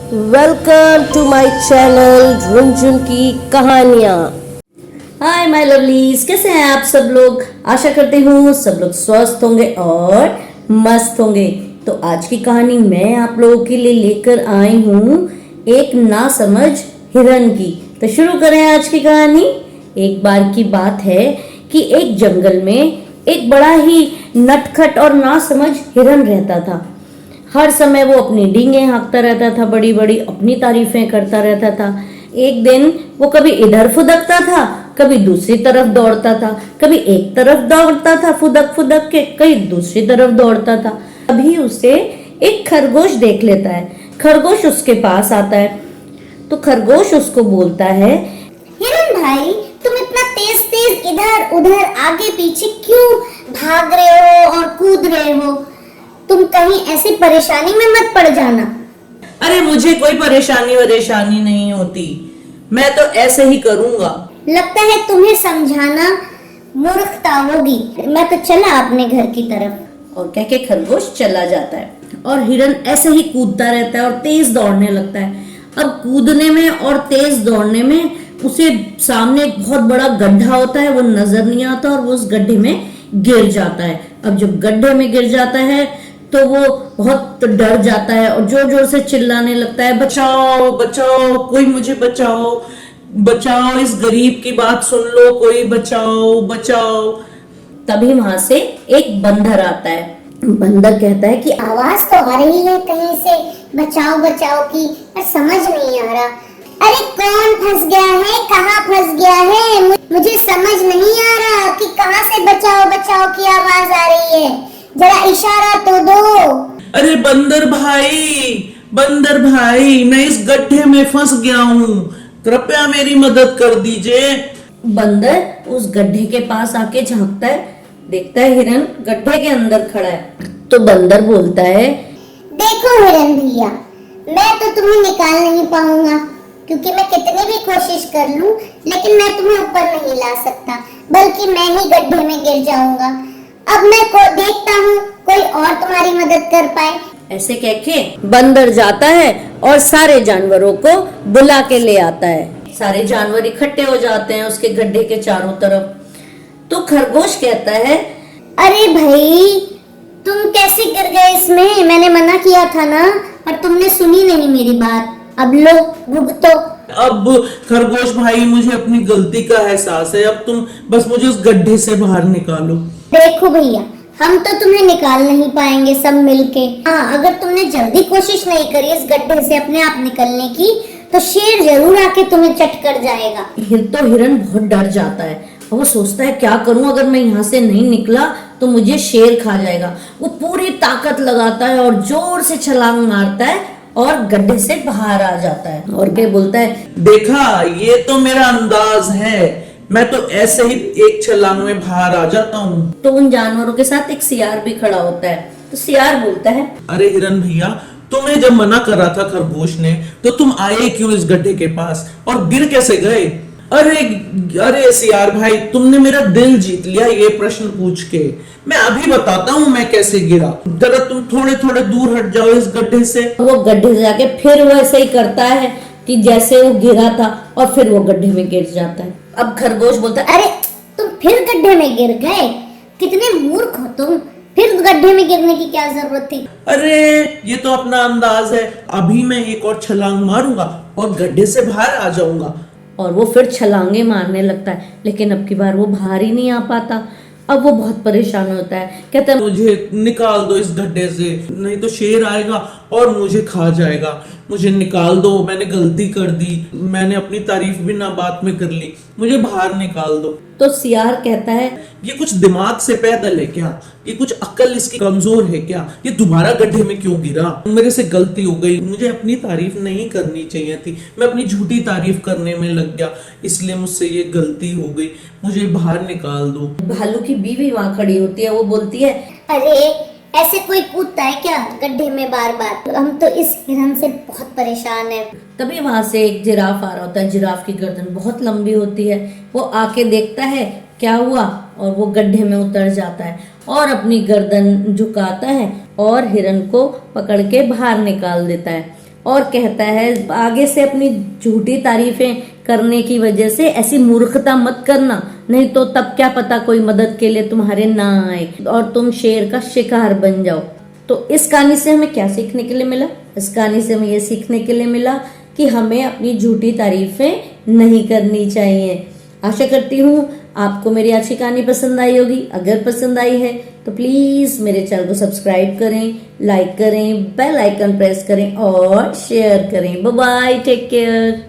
Welcome to my channel Jhunjhun की कहानियाँ। Hi my lovelies, कैसे हैं आप सब लोग। आशा करती हूँ सब लोग स्वस्थ होंगे और मस्त होंगे। तो आज की कहानी मैं आप लोगों के लिए लेकर आई हूँ एक नासमझ हिरन की। तो शुरू करें आज की कहानी। एक बार की बात है कि एक जंगल में एक बड़ा ही नटखट और नासमझ हिरन रहता था। हर समय वो अपनी डींगें हाँकता रहता था, बड़ी बड़ी अपनी तारीफें करता रहता था। एक दिन वो कभी इधर फुदकता था, कभी दूसरी तरफ दौड़ता था, कभी एक तरफ दौड़ता था फुदक फुदक के, कभी दूसरी तरफ दौड़ता था। अभी उसे एक खरगोश देख लेता है। खरगोश उसके पास आता है तो खरगोश उसको बोलता है, हिरन भाई, तुम इतना तेज तेज इधर उधर आगे पीछे क्यों भाग रहे हो और कूद रहे हो? तुम कहीं ऐसी परेशानी में मत पड़ जाना। अरे मुझे कोई परेशानी नहीं होती, मैं तो ऐसे ही करूंगा। लगता है तुम्हें समझाना मूर्खता होगी। मैं तो चला अपने घर की तरफ। और कह के खरगोश चला जाता है और हिरन ऐसे ही कूदता रहता है और तेज दौड़ने लगता है। अब कूदने में और तेज दौड़ने में उसे सामने एक बहुत बड़ा गड्ढा होता है, वो नजर नहीं आता और वो उस गड्ढे में गिर जाता है। अब जब गड्ढे में गिर जाता है तो वो बहुत डर जाता है और जोर जोर से चिल्लाने लगता है, बचाओ बचाओ, कोई मुझे बचाओ बचाओ, इस गरीब की बात सुन लो, कोई बचाओ बचाओ। तभी वहां से एक बंदर आता है। बंदर कहता है कि आवाज तो आ रही है कहीं से बचाओ बचाओ की, पर समझ नहीं आ रहा। अरे कौन फंस गया है, कहाँ फंस गया है? मुझे समझ नहीं आ रहा कि कहाँ से बचाओ बचाओ की आवाज आ रही है। जरा इशारा तो दो। अरे बंदर भाई, मैं इस गड्ढे में फंस गया हूँ, कृपया मेरी मदद कर दीजिए। बंदर उस गड्ढे के पास आके झांकता है, देखता है हिरन गड्ढे के अंदर खड़ा है। तो बंदर बोलता है, देखो हिरन भैया, मैं तो तुम्हें निकाल नहीं पाऊंगा, क्योंकि मैं कितनी भी कोशिश कर लूं, लेकिन मैं तुम्हें ऊपर नहीं ला सकता, बल्कि मैं ही गड्ढे में गिर जाऊंगा। अब मैं देखता हूँ कोई और तुम्हारी मदद कर पाए। ऐसे कह के बंदर जाता है और सारे जानवरों को बुला के ले आता है। सारे जानवर इकट्ठे हो जाते हैं उसके गड्ढे के चारों तरफ। तो खरगोश कहता है, अरे भाई, तुम कैसे गिर गए इसमें? मैंने मना किया था ना, और तुमने सुनी नहीं मेरी बात। अब लो भुगतो। अब खरगोश भाई, मुझे अपनी गलती का एहसास है, अब तुम बस मुझे उस गड्ढे से बाहर निकालो। देखो भैया, हम तो तुम्हें निकाल नहीं पाएंगे सब मिलके। हाँ, अगर तुमने जल्दी कोशिश नहीं करी इस गड्ढे से अपने आप निकलने की, तो शेर जरूर आके तुम्हें चट कर जाएगा। तो हिरन बहुत डर जाता है और वो सोचता है, क्या करूं, अगर मैं यहाँ से नहीं निकला तो मुझे शेर खा जाएगा। वो पूरी ताकत लगाता है और जोर से छलांग मारता है और गड्ढे से बाहर आ जाता है और क्या बोलता है, देखा, ये तो मेरा अंदाज है, मैं तो ऐसे ही एक छलांग में बाहर आ जाता हूँ। तो उन जानवरों के साथ एक सियार भी खड़ा होता है। तो सियार बोलता है, अरे हिरन भैया, तुम्हें जब मना करा था खरगोश ने, तो तुम आए क्यों इस गड्ढे के पास और गिर कैसे गए? अरे सियार भाई, तुमने मेरा दिल जीत लिया ये प्रश्न पूछ के। मैं अभी बताता हूँ मैं कैसे गिरा, जरा तुम थोड़े थोड़े दूर हट जाओ इस गड्ढे से। वो गड्ढे से जाके फिर वो ऐसे ही करता है कि जैसे वो गिरा था और फिर वो गड्ढे में गिर जाता है। अब खरगोश बोलता है, अरे तुम फिर गड्ढे में गिर गए? कितने मूर्ख हो तुम, फिर गड्ढे में गिरने की क्या जरूरत थी? अरे ये तो अपना अंदाज है, अभी मैं एक और छलांग मारूंगा और गड्ढे से बाहर आ जाऊंगा। और वो फिर छलांगे मारने लगता है, लेकिन अब की बार वो बाहर ही नहीं आ पाता। अब वो बहुत परेशान होता है, कहता है, मुझे निकाल दो इस गड्ढे से, नहीं तो शेर आएगा और मुझे खा जाएगा। मुझे निकाल दो, मैंने गलती कर दी, मैंने अपनी तारीफ भी ना बात में कर ली, मुझे बाहर निकाल दो। तो सियार कहता है, ये कुछ दिमाग से पैदल है क्या? ये कुछ अक्ल इसकी कमजोर है क्या? ये दोबारा गड्ढे में क्यों गिरा? मेरे से गलती हो गई, मुझे अपनी तारीफ नहीं करनी चाहिए थी, मैं अपनी झूठी तारीफ करने में लग गया, इसलिए मुझसे ये गलती हो गई, मुझे बाहर निकाल दो। भालू की बीवी वहां खड़ी होती है। वो बोलती है, अरे ऐसे कोई कूदता है क्या गड्ढे में बार बार? हम तो इस हिरन से बहुत परेशान है। तभी वहां से एक जिराफ आ रहा होता है। जिराफ की गर्दन बहुत लंबी होती है। वो आके देखता है क्या हुआ और वो गड्ढे में उतर जाता है और अपनी गर्दन झुकाता है और हिरन को पकड़ के बाहर निकाल देता है। और कहता है आगे से अपनी झूठी तारीफें करने की वजह से ऐसी मूर्खता मत करना, नहीं तो तब क्या पता कोई मदद के लिए तुम्हारे ना आए और तुम शेर का शिकार बन जाओ। तो इस कहानी से हमें क्या सीखने के लिए मिला? इस कहानी से हमें ये सीखने के लिए मिला कि हमें अपनी झूठी तारीफें नहीं करनी चाहिए। आशा करती हूँ आपको मेरी आज की कहानी पसंद आई होगी। अगर पसंद आई है तो प्लीज मेरे चैनल को सब्सक्राइब करें, लाइक करें, बेल आइकन प्रेस करें और शेयर करें। Bye bye, take care.